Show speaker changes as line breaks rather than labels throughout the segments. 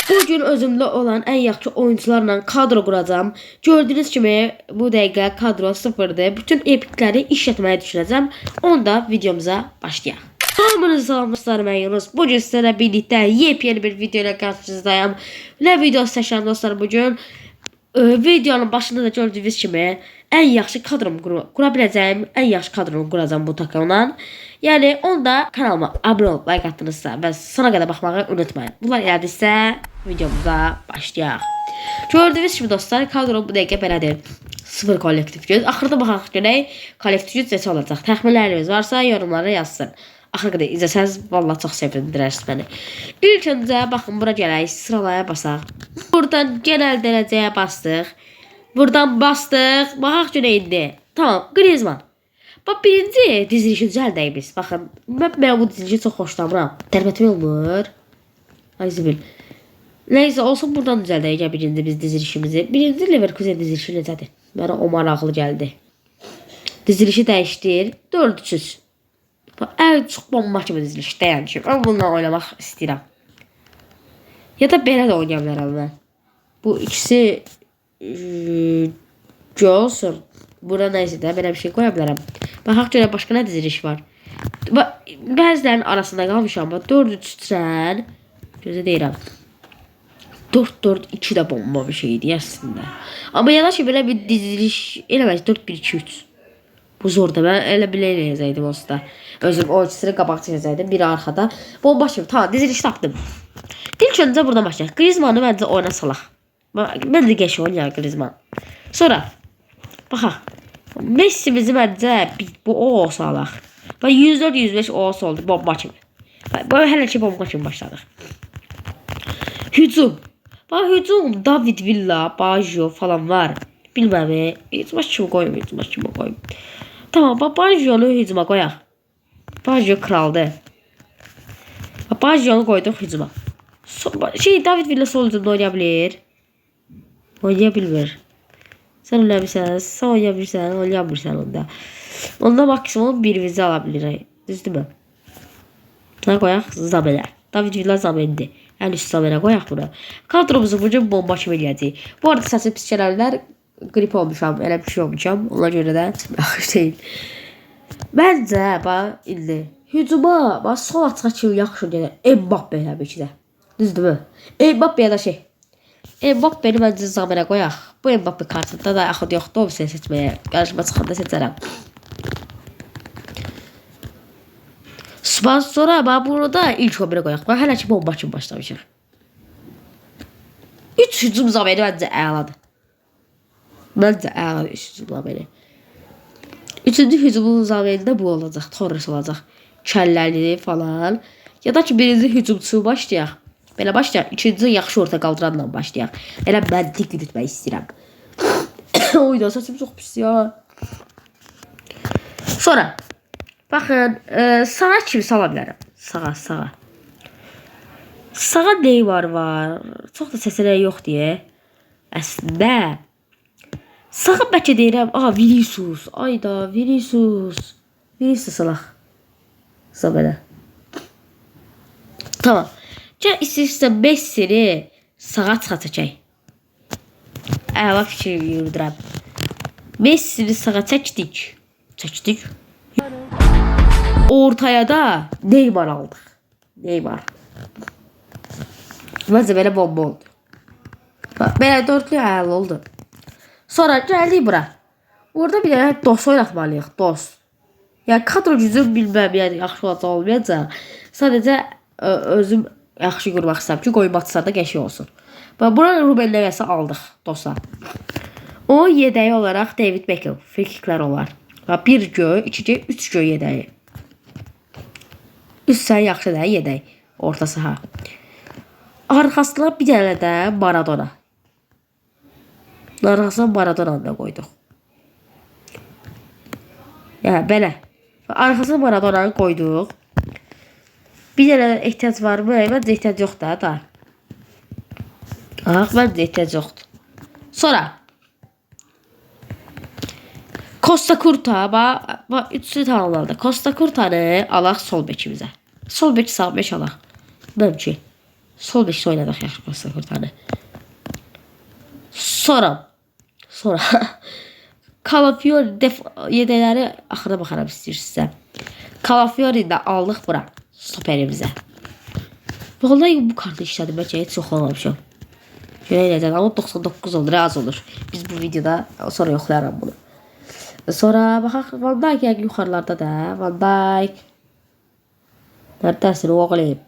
Bugün özümdə olan ən yaxşı oyuncularla kadro quracağam. Gördüyünüz kimi bu dəqiqə kadro sıfırdır. Bütün epikləri işlətməyi düşünəcəm. Onda videomuza başlayaq. Hamınızı salamlar, mən Yunus. Bugün sizlərlə birlikdə yepyeni bir video ilə qarşınızdayım. Nə videosu çəkirəm dostlar bugün? Videonun başında da gördüyünüz kimi ən yaxşı kadromu qura biləcəyim, ən yaxşı kadromu quracağım bu takımdan. Yəni onda kanalıma abunə olub like atdınızsa və sona qədər baxmağı unutmayın. Bunlar elədiksə videomuza başlayaq. Gördüyünüz kimi dostlar kadro bu dəqiqə belədir. 0 kollektiv göz. Axırda baxaq görək kollektiv göz neçə olacaq. Təxminləriniz varsa yorumlara yazsın. Axıra qədər izləsəniz vallahi çox sevindirərsiniz məni. İlk öncə baxın bura gələk, sıralaya basaq. Buradan genel dərəcəyə bastıq. Buradan bastıq. Baxaq görək indi. Tamam, Griezmann. Bax birinci dizilişi düzəldək biz. Baxın, mən bu dizilişi çox xoşlamıram. Tərbətim olmur. Ay zibil. Neyse olsun buradan düzəldək birinci biz dizilişimizi. Birinci Leverkusen dizilişi necədir? Mənə o maraqlı gəldi. Dizilişi dəyişdir. 4-3. Ən çox bomba kimi dizilişdə yəni. Mən bununla oynamaq istəyirəm. Ya da belə də oynaya bilərəm mən. Bu ikisi olsun. Bura nəysə də belə bir şey qoya bilərəm. Baxaq görə başqa nə diziliş var. Bəzilərinin arasında qalmışam. 4-3-3-dən gözə deyirəm. 4-4-2 də bomba bir şeydir əslində. Amma yanaş ki belə bir diziliş eləmək 4-1-2-3. Bu zordur. Mən elə belə eləyəcəydim olsa da. Özüm o ikisini qabaq çəkəcəydim. Biri arxada. Bomba kimi. Tamam diziliş tapdım. İlk öncə buradan başlayaq. Griezmann'ı məncə oyuna salaq. Mən də qəş oynayaq Griezmann. Sonra baxaq. Messi'mizi məncə bu o salaq. 104-105 o oldu. Bomba kimi. Hələ ki bomba kimi başladıq. Hücum. Hücum. David Villa, Baggio falan var. Bilməm. Hücuma kimi qoyum. Tamam. Baggio'nu hücuma qoyaq. Baggio kraldır. Baggio'nu qoyduq hücuma. David Villa sol hücumda oynaya bilir. Oynaya bilmir. Sən oynaya bilirsən onda. Onda maksimum bir vize alabilir. Düzdür mü? Buna qoyaq Zamelə. David Villa Zamelədir. Ən üst Zamelə qoyaq buna. Kadromuzu bugün bomba kimi eləyəcəyik. Bu arada səsim pis gələrlər. Grip olmuşam, elə bir şey olmuşam. Ona görə də yaxşı deyil. Məncə, indi hücuma, sol açığa kimi yaxşı gəlir. Mbappe elə bir ki də. Düzdür mü? Mbappe ya da Mbappe'ni məncə Zamelə qoyaq. Bu Mbappe kartında da axıd yoxdur, o səni seçməyə. Qarşıma çıxanda seçərəm. Sonra burada ilk 11'e qoyaq. Hələ ki bomba kimi başlamışıq. 3 hücum Zamelə məncə əladır. Məncə əladır 3 hücum Zamelə. 3-cü hücumun Zameləndə bu olacaq. Torres olacaq. Kəlləli falan. Ya da ki birinci hücumçu başlayaq. Belə başlayaq. 2-ci yaxşı orta qaldıranla başlayaq. Elə məntiq yürütmək istəyirəm. Oyda səsim çox pis ya. Sonra baxın, sağa kimi sala bilərəm. Sağa. Sağa Neymar var. Çox da səsələr yox deyə. Əslində sağa bəlkə deyirəm. Vinicius. Ayda Vinicius. Vinicius salaq. Zamelə. Tamam. Gəl istəyirsən Messi'ni sağa çəkək. Əla fikir yürüdürəm. Messi'ni sağa çəkdik. Ortaya da Neymar aldıq. Neymar. Məncə belə bomba oldu. Belə dörtlü əla oldu. Sonra gəldik bura. Orada bir dənə DOS oynatmalıyıq. DOS. Yəni kadro gücüm bilməm, yəni yaxşı olacaq olmayacaq. Sadəcə özüm yaxşı qurmaq istəyirəm ki, qoymatçılarda qəşəng olsun. Bura Ruben Neves'i aldıq DOS-a. O yedəyi olaraq David Beckham. Frikiklər olar. 1 göy, 2 göy, 3 göy yedəyi. Üstsən yaxşı da yedək. Orta saha. Arxasına bir dənə də Maradona. Arxasına Maradona'nı da qoyduq. Yəni belə. Arxasına Maradona'nı qoyduq. Bir dənə ehtiyac var mı? Məncə ehtiyac yoxdur da. Məncə ehtiyac yoxdur. Sonra Costa Curta, üçlü tamamlandı. Costa Curta'nı alaq sol bekimizə. Sol bek sağ bek alaq. Mümkün. Sol 5'te oynadık yaxşı sıfırdanı. Sonra Calafiori yedəkləri axıra baxaram istəyirsinizsə. Calafiori də aldıq bura stoperimizə. Vallahi bu kartı işlədim, bəlkə heç yoxlamamışam. Görək necədir, amma 99 olur, az olur. Biz bu videoda sonra yoxlayaram bunu. Sonra baxaq, Van Dijk yəqin yuxarılarda da. Van Dijk. Nərdəsin oğlum?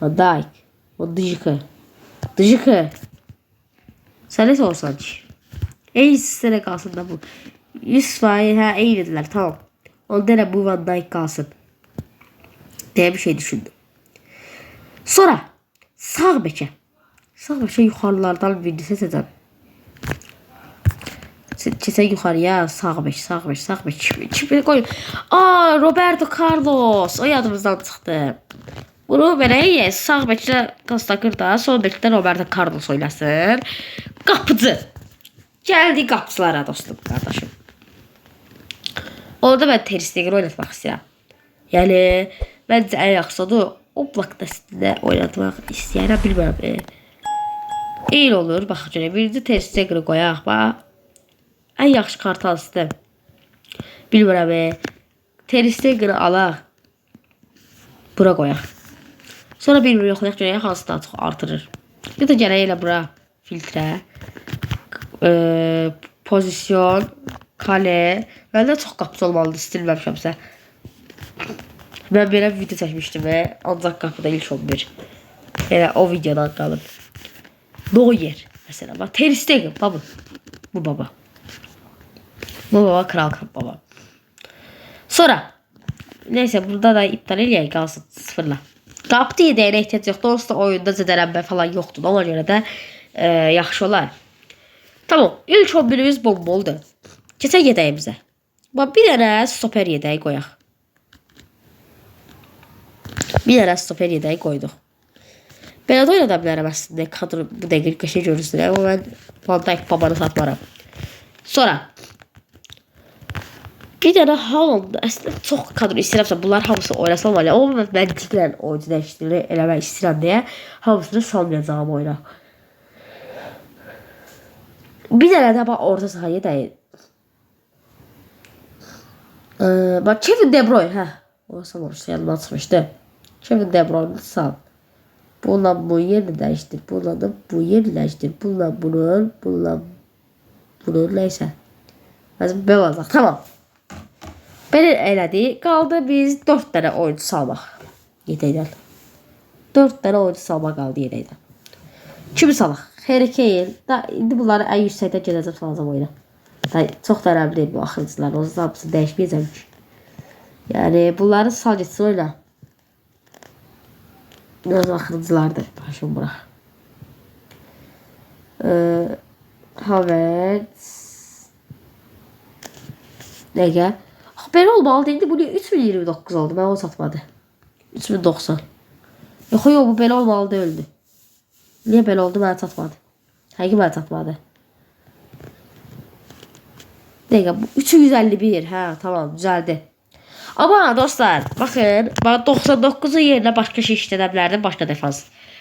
Van Dijk. O Dijiki. Sən nəsə olsan ki? Ey sizlərə qalsın da bu. 100% hə eynidirlər, tamam. Onda elə bu Van Dijk qalsın. Deyə bir şey düşündüm. Sonra sağ bəkə. Sağ bəkə yuxarılardan birini seçəcəm. Keçək yuxarıya sağ bək. Kimi qoyun. Roberto Carlos. O yadımızdan çıxdı. Bunu verək, sağ bəkdə Kastakır da, sol bəkdə Roberto Carlos oynasın. Qapıcı. Gəldi qapıcılara dostum, qardaşım. Orada mən Ter Stegen oynatmaq istəyirəm. Yəni, məncə ən yaxşısı odur. O blokda üstündə oynatmaq istəyirəm, bilmirəm. Eyni olur, baxaq görək. Birinci Ter Stegen'i qoyaq, bax. Ən yaxşı kartal istəyirəm. Bilmirəm, Ter Stegen'i alaq. Bura qoyaq. Sonra bir yoxlayaq görək, hansı daha çox artırır. Bir də gələk elə bura filtrə. Pozisyon, kale. Məndə çox qapısı olmalıdır, istilməmişəmsə. Mən belə bir video çəkmişdim ancaq qapıda ilk 11. Yəni o videodan qalıb. Neuer məsələn. Bax Ter Stegen, baba. Bu baba. Bu baba kral baba. Sonra neysə burada da iptal eləyək, qalsın sıfırla. Qapı yedəyinə ehtiyac yoxdur. Onsuz da oyunda zədələnmə falan yoxdur. Ona görə də yaxşı olar. Tamam. İlk 11'imiz bomboldur. Keçək yedəyimizə. Bax bir dənə stoper yedəyi qoyaq. Bir dənə stoper yedəyi qoyduq. Belə də oynada bilərəm əslində. Kadro bu dəqiq qəşəng görürsün. Amma mən Van Dijk babanı satmaram. Sonra bir dənə Haaland, əslində çox kadro istəyirəmsə bunlar hamısı oynasam var ya. Amma mən məntiqlə oyuncu dəyişikliyi eləmək istəyirəm deyə hamısını salmayacağım oyuna. Bir dənə də bax orta sahaya dəyir. Bax Kevin De Bruyne, hə. O sanırsa yanından çıxmışdı. Kevin De Bruyne sal. Bununla bu yerini dəyişdir. Bununla da bu yerini dəyişdir. Bununla bunu neysə. Məzəm belə olacaq. Tamam. Belə elədi. Qaldı biz 4 dənə oyuncu salmaq. Yedəkdən. 4 dənə oyuncu salmaq qaldı yedəkdən. Kimi salaq? Harry Kane. İndi bunları ən yüksəkdə gələcəm salacam oyuna. Çox da önemli değil bu axırıcılar. Onun hamısını dəyişməyəcəm ki. Yəni bunları sal getsin oyna. Biraz axırıcılardır. Başım bura. Havertz. Nəgə? Belə olmalı deyildi. Bu 3029 oldu. Mən o satmadı. 3090. Yox, bu belə olmalı deyildi. Niyə belə oldu? Mənə satmadı. Həqiqi mənə satmadı. Dəqiqə, bu 351. Hə, tamam, düzəldi. Amma dostlar, baxın, 99'un yerinə başqa şey işlədə bilərdim, başqa defans.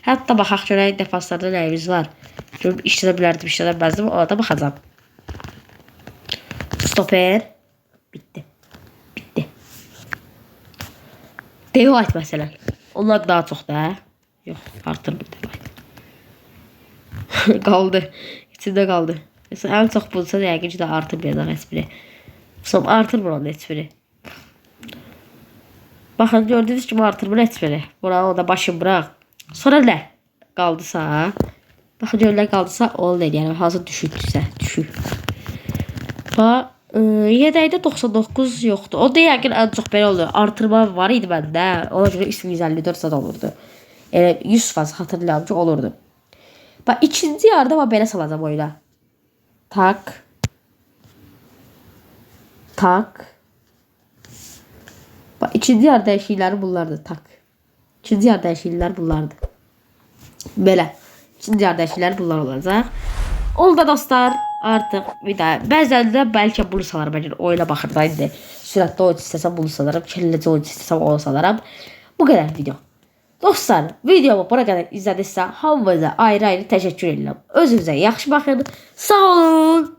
Hətta baxaq görək defanslarda nəyimiz var. Görüm, işlədə bilərdim, işlədə bilməzdim, ona da baxacam. Stoper. Bitti. De White məsələn. Onlar daha çox da. Yox, artırmır De White. Qaldı. İçində qaldı. Mesela en çok bulsa da yəqin ki də artırmayacaq heç biri. Sonra artırmır onun heç biri. Baxın gördüyünüz kimi artırmır heç biri. Bura o da başım bıraq. Sonra nə qaldısa? Baxın gör nə qaldısa o nə yəni hansı düşürdüsə düşür. Bax yedəkdə 99 yoxdur. O da yəqin ən çox belə olur. Artırma var idi məndə. Ona görə 354 zad olurdu. 100% xatırlayıram ki olurdu. Bax ikinci yarıda bax belə salacam oyuna. Tak. Bak ikinci yarı dəyişiklikləri bunlardır. Tak. İkinci yarı dəyişiklikləri bunlardır. Belə. İkinci yarı dəyişiklikləri bunlar olacaq. Oldu dostlar. Artıq bir daha. Bəzən də bəlkə bunu salaram. Bəlkə oyuna baxır da indi. Sürətli oyuncu istəsəm bunu salaram. Kelləcə oyuncu istəsəm onu salaram. Bu qədər video. Dostlar, videomu bura qədər izlədinizsə, hamınıza ayrı-ayrı təşəkkür edirəm. Özünüzə yaxşı baxın. Sağ olun.